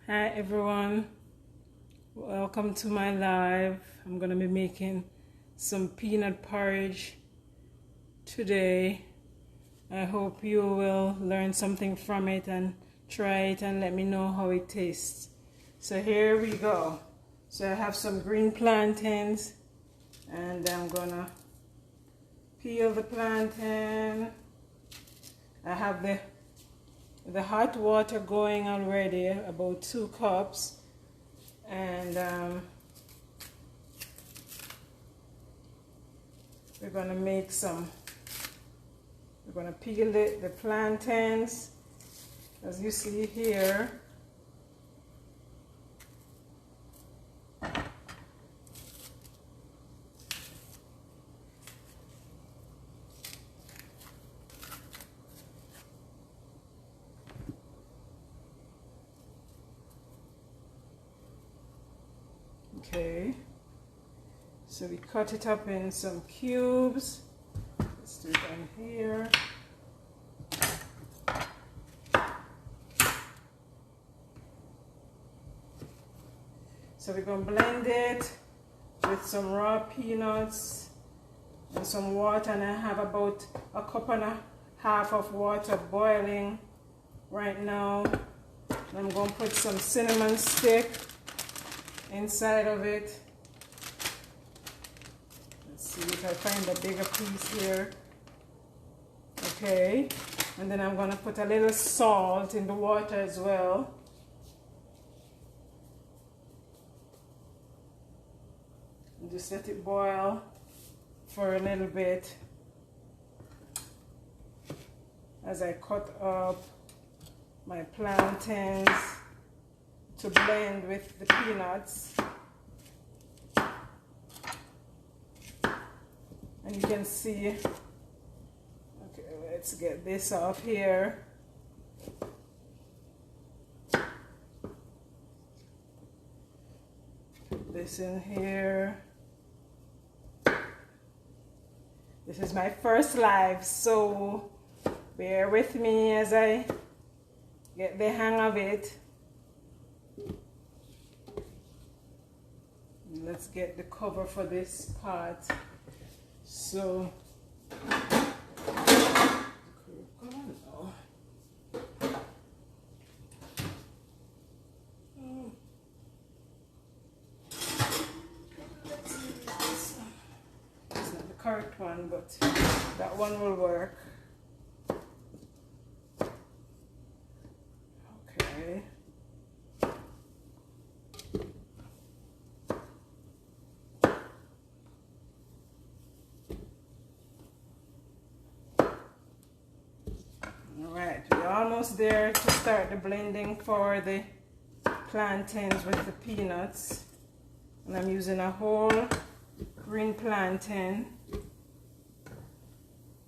Hi everyone, welcome to my live. I'm gonna be making some peanut porridge today. I hope you will learn something from it and try it and let me know how it tastes. So here we go. So I have some green plantains and I'm gonna peel the plantain. I have the hot water going already, about 2 cups, and we're gonna peel the plantains, as you see here. Okay, so we cut it up in some cubes. Let's do it on here. So we're going to blend it with some raw peanuts and some water, and I have about 1.5 cups of water boiling right now. And I'm going to put some cinnamon stick inside of it. Let's see if I find a bigger piece here. Okay, and then I'm going to put a little salt in the water as well. And just let it boil for a little bit as I cut up my plantains to blend with the peanuts. And you can see, okay, let's get this off here. Put this in here. This is my first live, so bear with me as I get the hang of it. Let's get the cover for this part. So, it's not the correct one, but that one will work. Okay. Alright, we're almost there to start the blending for the plantains with the peanuts. And I'm using a whole green plantain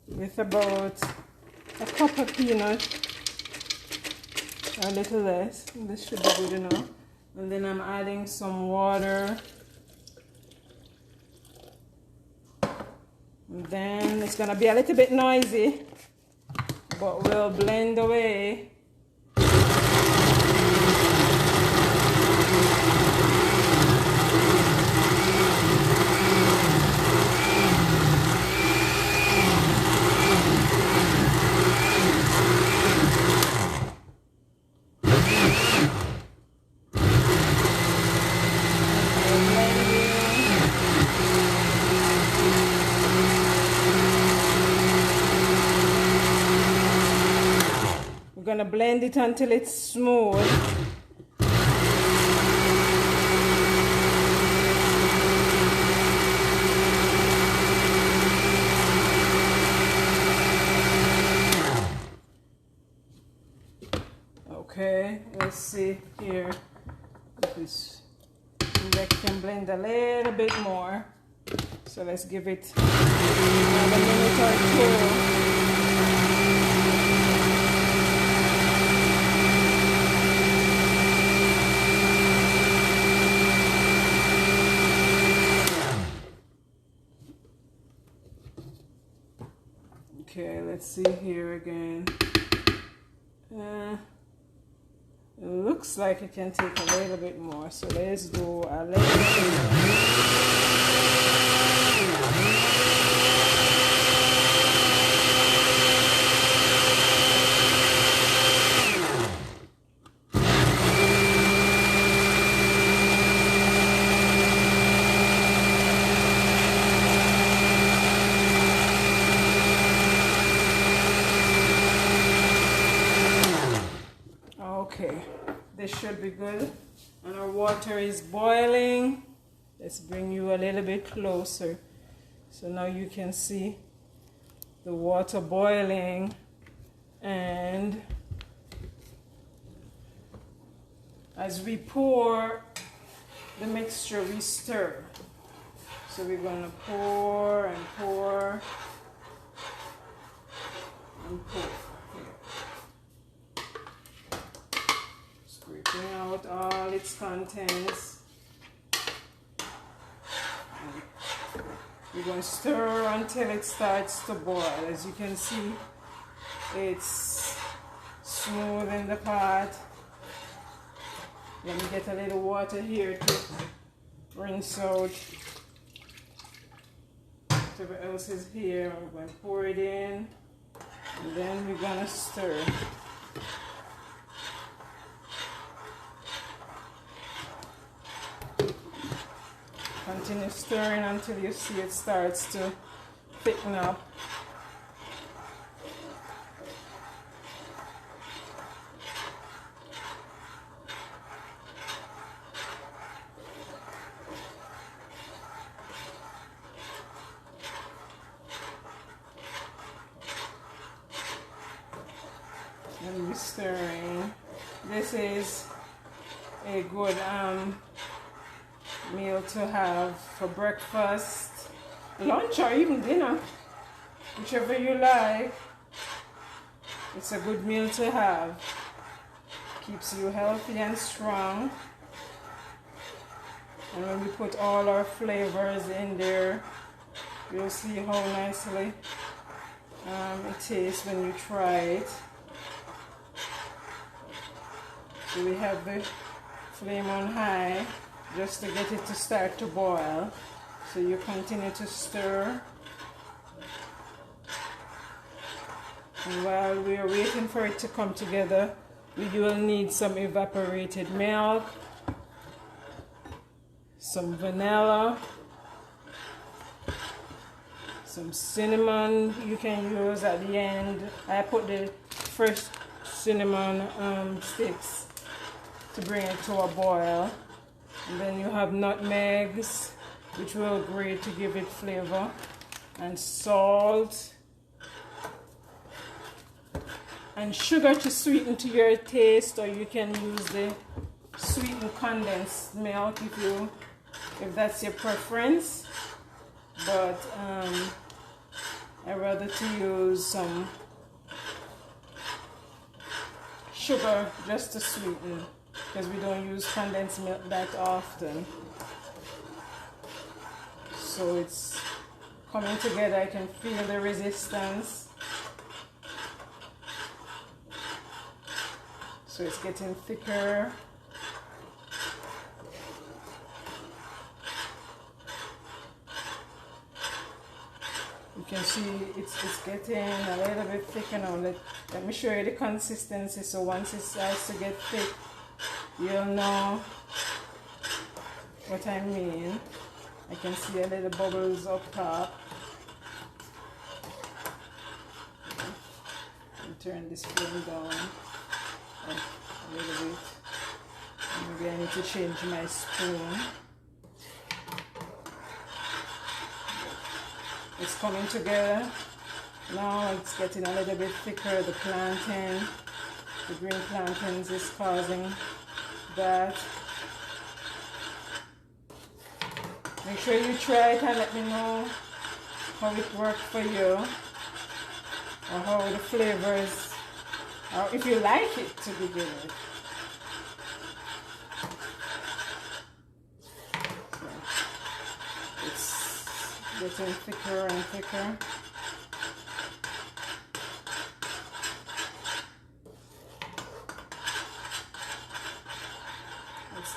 with about 1 cup of peanut, a little less. This should be good enough. And then I'm adding some water. And then it's gonna be a little bit noisy, but we'll blend away. We're gonna blend it until it's smooth. Okay, let's see here if this can blend a little bit more. So let's give it another minute or 2. Okay, let's see here again. It looks like it can take a little bit more, so let's do a little bit more. Okay, this should be good. And our water is boiling. Let's bring you a little bit closer. So now you can see the water boiling, and as we pour the mixture, we stir. So we're gonna pour and pour and pour. Scraping out all its contents. And we're going to stir until it starts to boil. As you can see, it's smooth in the pot. Let me get a little water here to rinse out whatever else is here. We're going to pour it in, and then we're going to stir. Continue stirring until you see it starts to thicken up. And we're stirring. This is a good meal to have for breakfast, lunch, or even dinner, whichever you like. It's a good meal to have. Keeps you healthy and strong. And when we put all our flavors in there, you'll see how nicely it tastes when you try it. So we have the flame on high just to get it to start to boil. So you continue to stir. And while we are waiting for it to come together, you will need some evaporated milk, some vanilla, some cinnamon you can use at the end. I put the fresh cinnamon sticks to bring it to a boil. And then you have nutmegs, which will grate to give it flavor, and salt, and sugar to sweeten to your taste, or you can use the sweetened condensed milk if that's your preference. But I'd rather to use some sugar just to sweeten, because we don't use condensed milk that often. So it's coming together. I can feel the resistance. So it's getting thicker. You can see it's getting a little bit thicker now. Let me show you the consistency. So once it starts to get thick, you'll know what I mean. I can see a little bubbles up top. And turn this flame down a little bit. Maybe I need to change my spoon. It's coming together. Now it's getting a little bit thicker. The plantain, the green plantains is causing that. Make sure you try it and let me know how it worked for you, or how the flavors, or if you like it to begin with. So it's getting thicker and thicker.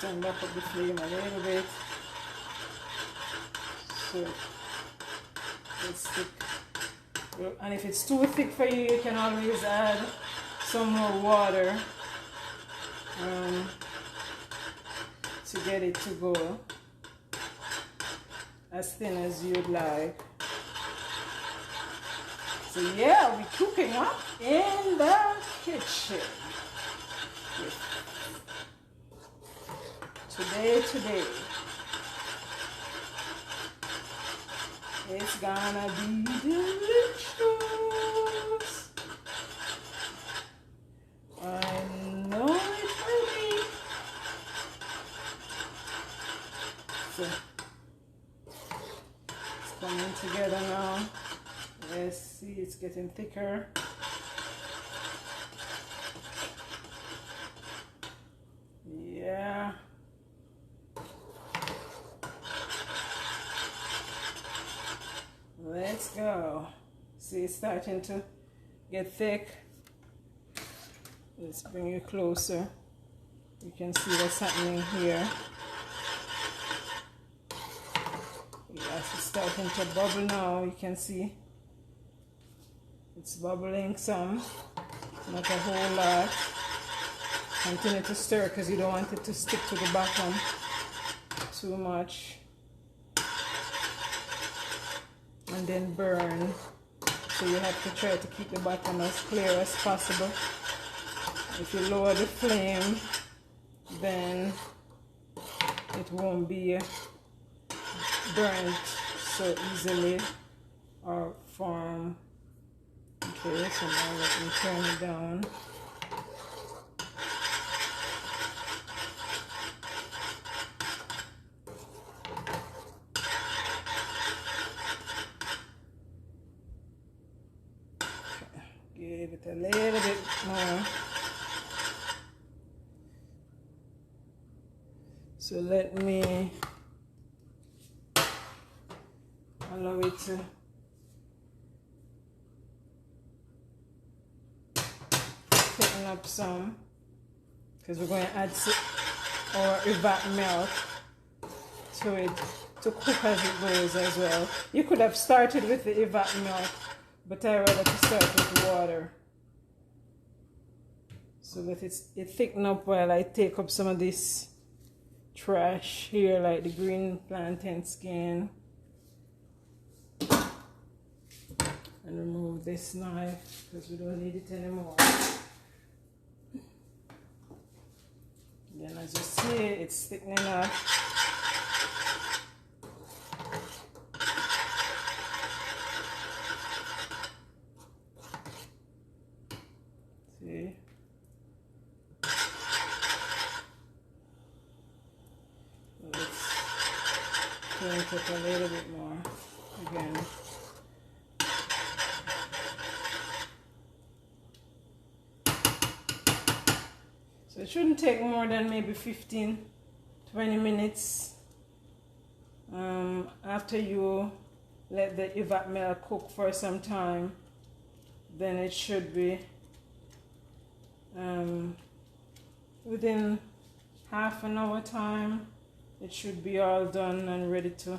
turn back up the flame a little bit so it's thick. And if it's too thick for you, you can always add some more water to get it to go as thin as you'd like. So yeah, we're cooking up in the kitchen. Today. It's gonna be delicious. I know it will be. So it's coming together now. Yes, see, it's getting thicker. Yeah. Let's go. See, it's starting to get thick. Let's bring you closer. You can see what's happening here. Yes, it's starting to bubble now. You can see it's bubbling some, not a whole lot. Continue to stir because you don't want it to stick to the bottom too much and then burn. So you have to try to keep the bottom as clear as possible. If you lower the flame, then it won't be burnt so easily or form. Okay, so now let me turn it down. Give it a little bit more. So let me allow it to thicken up some, because we're going to add our evap milk to it to cook as it goes as well. You could have started with the evap milk, but I rather to start with water so that it thicken up while I take up some of this trash here, like the green plantain skin, and remove this knife because we don't need it anymore. Then as you see, it's thickening up. See? Let's turn it up a little bit more again. So it shouldn't take more than maybe 15-20 minutes after you let the evap milk cook for some time. Then it should be within half an hour time, it should be all done and ready to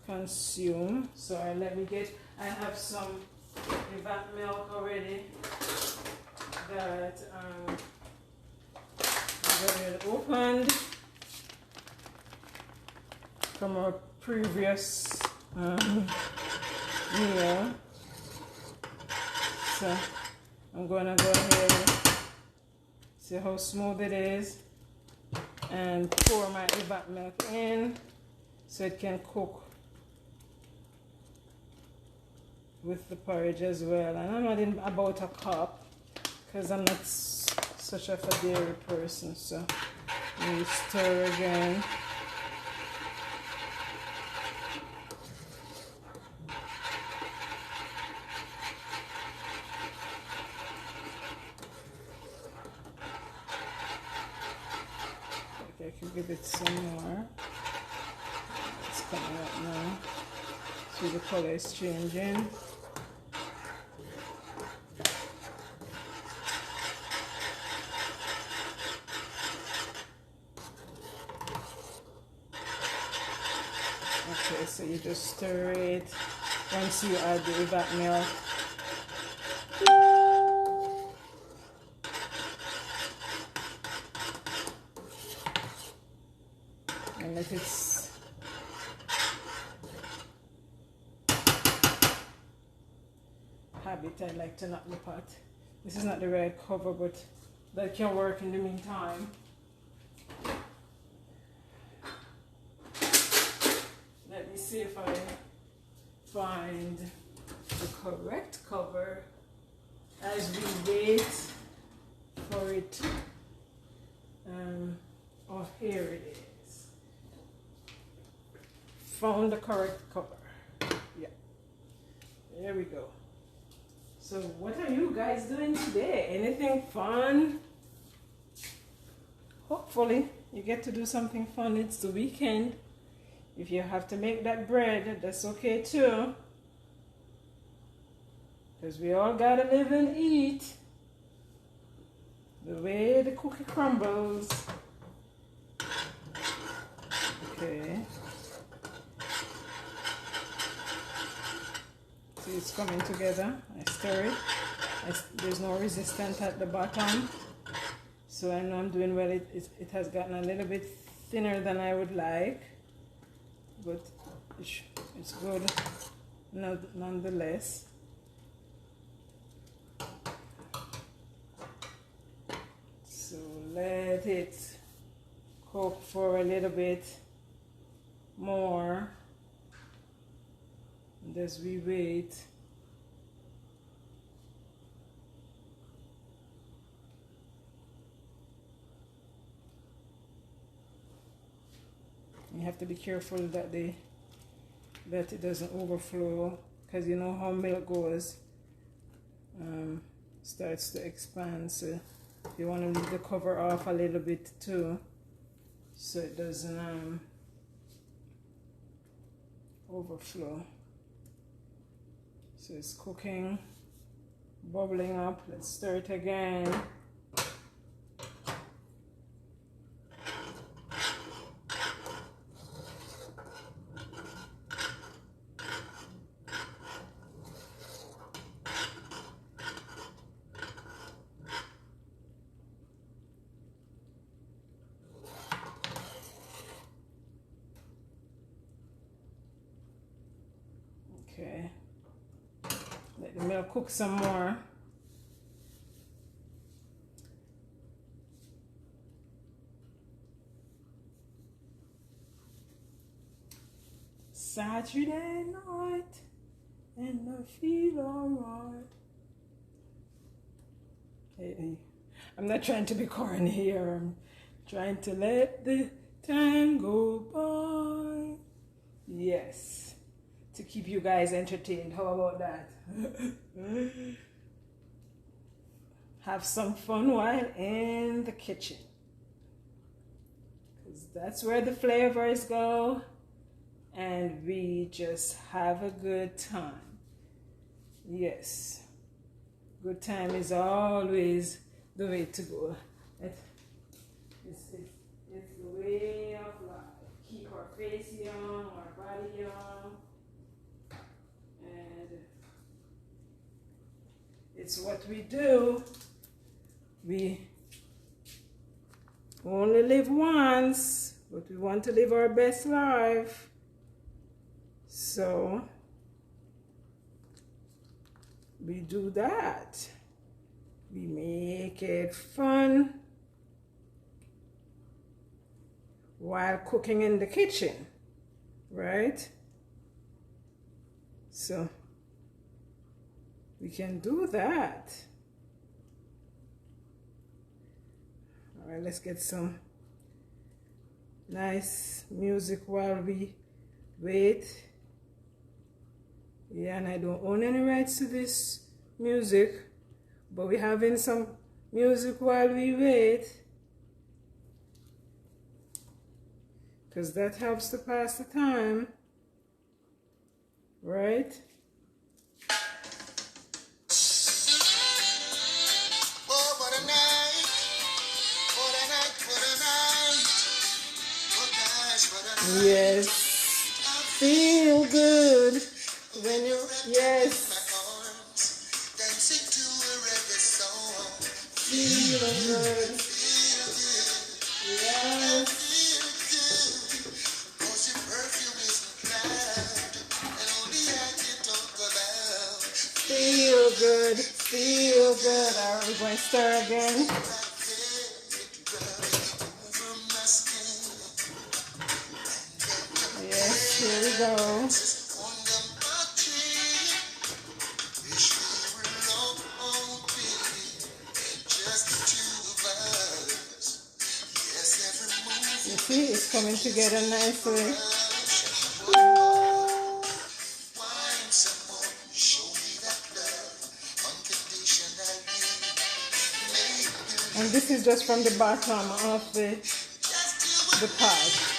consume. So I have some evap milk already that I've already opened from our previous meal. So I'm gonna go ahead and see how smooth it is and pour my evap milk in so it can cook with the porridge as well. And I'm adding about a cup because I'm not such a dairy person. So let me stir again. I can give it some more. It's coming up now. See, the color is changing. Okay, so you just stir it once you add the evap milk. And let it habit, I like to knock the pot. This is not the right cover, but that can work in the meantime. Let me see if I find the correct cover as we wait for it. Oh, here it is. Found the correct cover. Yeah, there we go. So what are you guys doing today? Anything fun? Hopefully you get to do something fun. It's the weekend. If you have to make that bread, that's okay too. Because we all gotta live and eat. The way the cookie crumbles. Okay. See, it's coming together. I stir it. There's no resistance at the bottom. So I know I'm doing well. It has gotten a little bit thinner than I would like. But it's good nonetheless. So let it cook for a little bit more. And as we wait, you have to be careful that it doesn't overflow, because you know how milk goes, starts to expand. So you want to leave the cover off a little bit too, so it doesn't overflow. So it's cooking, bubbling up. Let's stir it again. Okay. Let the milk cook some more. Saturday night and I feel alright. Hey, I'm not trying to be corny here. I'm trying to let the time go by. Yes. To keep you guys entertained. How about that? Have some fun while in the kitchen. Because that's where the flavors go. And we just have a good time. Yes. Good time is always the way to go. It's the way of life. Keep our face young, our body young. And it's what we do. We only live once, but we want to live our best life. So we do that. We make it fun while cooking in the kitchen, right? So we can do that. All right, let's get some nice music while we wait. Yeah, and I don't own any rights to this music, but we're having some music while we wait, because that helps to pass the time, right? Oh, what a night, what a night, what a night, oh gosh, what a night. Yes, feel good. Yes. Cause your perfume is loud, and only I can talk about. Feel good. Feel good. Alright, we're going to stir again. Over my skin, Yes, here we go. on the tree. Wish we were lonely, just the two of us. Yes, every move You see, it's coming together nicely. wine some more. Show me that love unconditionally. And this is just from the bottom of the pot.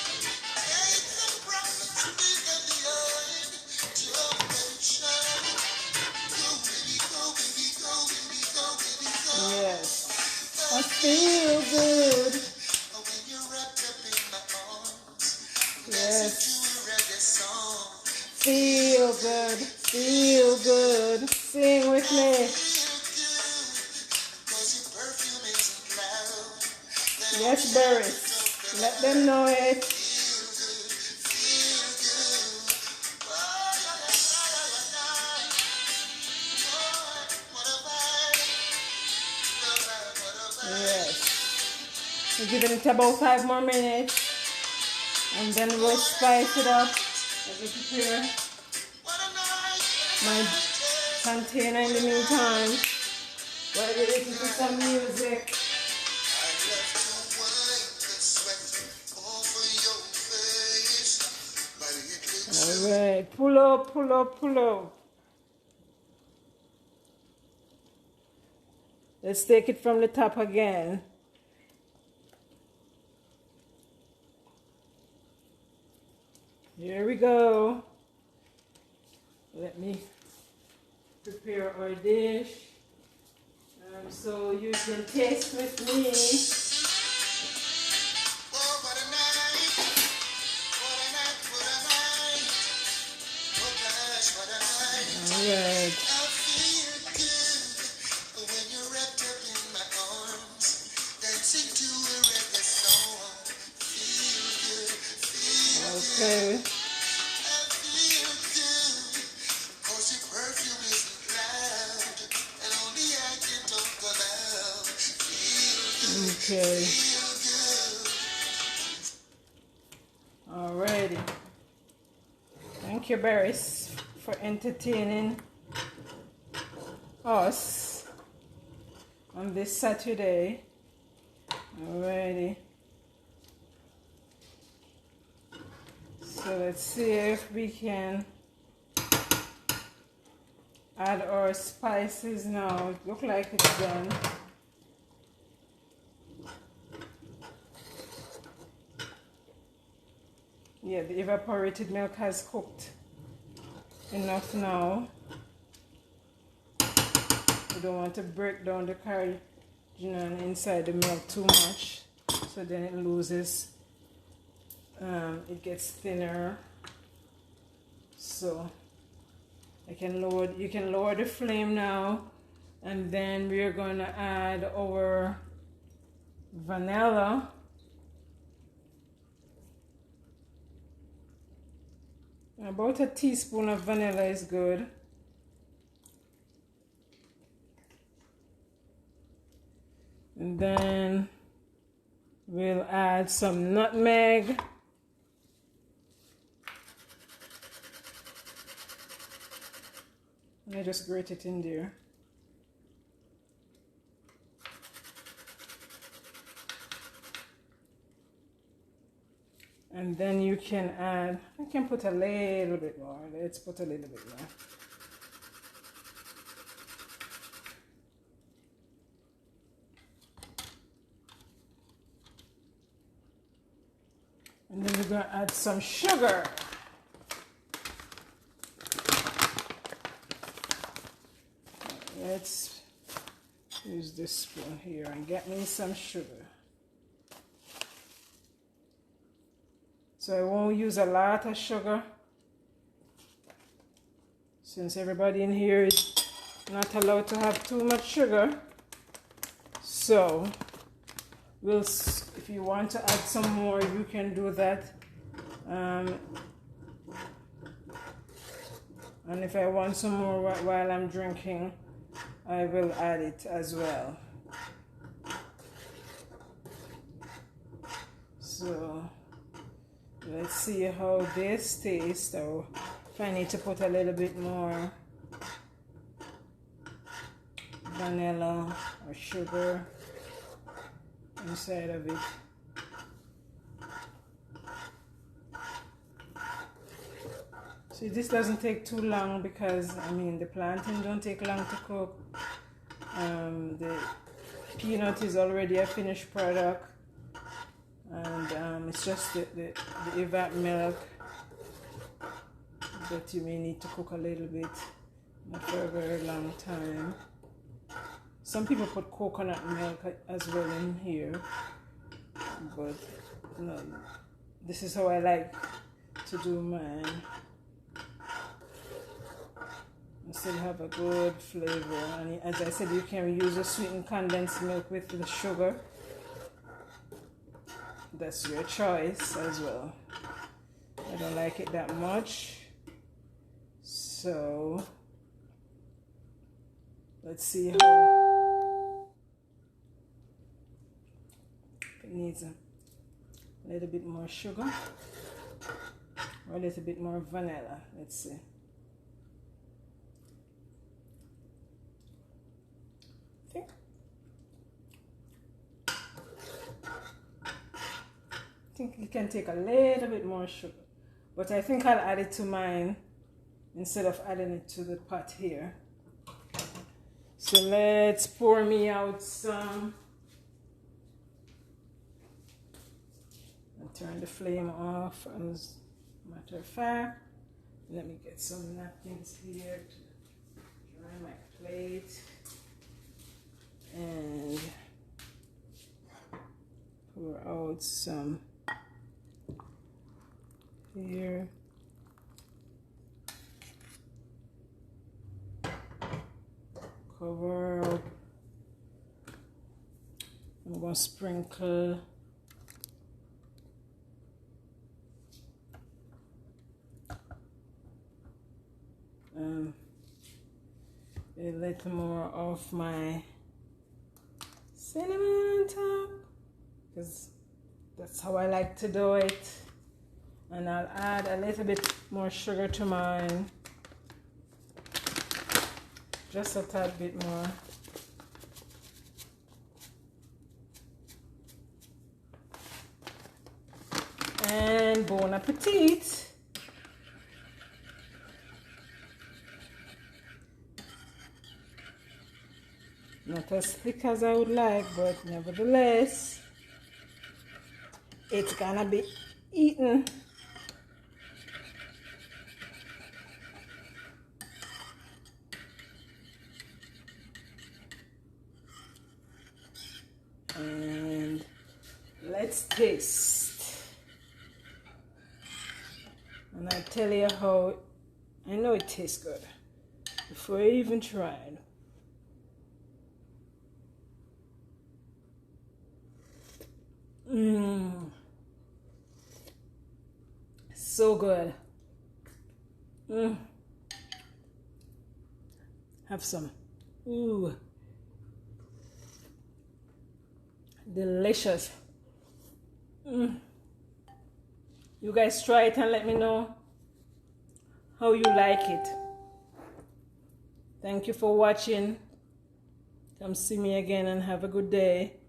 Yes. I feel good. Yes. Feel good. Feel good. Sing with me. Yes, Barris. Let them know it. Yes. We're giving it about 5 more minutes. And then we'll spice it up. Let me prepare my container in the meantime. While we listen to some music. Alright, pull up, pull up, pull up. Let's take it from the top again. Here we go. Let me prepare our dish. So you can taste with me. Alright. Okay. Okay. Alrighty. Thank you, Barris, for entertaining us on this Saturday. Alrighty. So let's see if we can add our spices now. It looks like it's done. Yeah, the evaporated milk has cooked enough now. We don't want to break down the carrageenan inside the milk too much, so then it loses, it gets thinner. So you can lower the flame now, and then we're going to add our vanilla. About a teaspoon of vanilla is good. And then we'll add some nutmeg. I just grate it in there. And then you can add, I can put a little bit more. Let's put a little bit more. And then we're going to add some sugar. Let's use this spoon here and get me some sugar. So I won't use a lot of sugar, since everybody in here is not allowed to have too much sugar. So if you want to add some more, you can do that. And if I want some more while I'm drinking, I will add it as well. So let's see how this tastes. So if I need to put a little bit more vanilla or sugar inside of it. See, this doesn't take too long because, I mean, the plantain don't take long to cook. The peanut is already a finished product. And it's just the evap milk that you may need to cook a little bit, not for a very long time. Some people put coconut milk as well in here, but no, this is how I like to do mine. Still have a good flavor, and as I said, you can use a sweetened condensed milk with the sugar. That's your choice as well. I don't like it that much, so let's see how it needs a little bit more sugar or a little bit more vanilla. Let's see. I think you can take a little bit more sugar, but I think I'll add it to mine instead of adding it to the pot here. So let's pour me out some. I'll turn the flame off as a matter of fact. Let me get some napkins here to dry my plate. And pour out some here. Cover up. I'm going to sprinkle a little more of my cinnamon on top, because that's how I like to do it. And I'll add a little bit more sugar to mine, just a tad bit more. And bon appetit. Not as thick as I would like, but nevertheless, it's gonna be eaten. And let's taste. And I tell you how I know it tastes good before I even tried. So good. Have some. Ooh. Delicious. You guys try it and let me know how you like it. Thank you for watching. Come see me again and have a good day.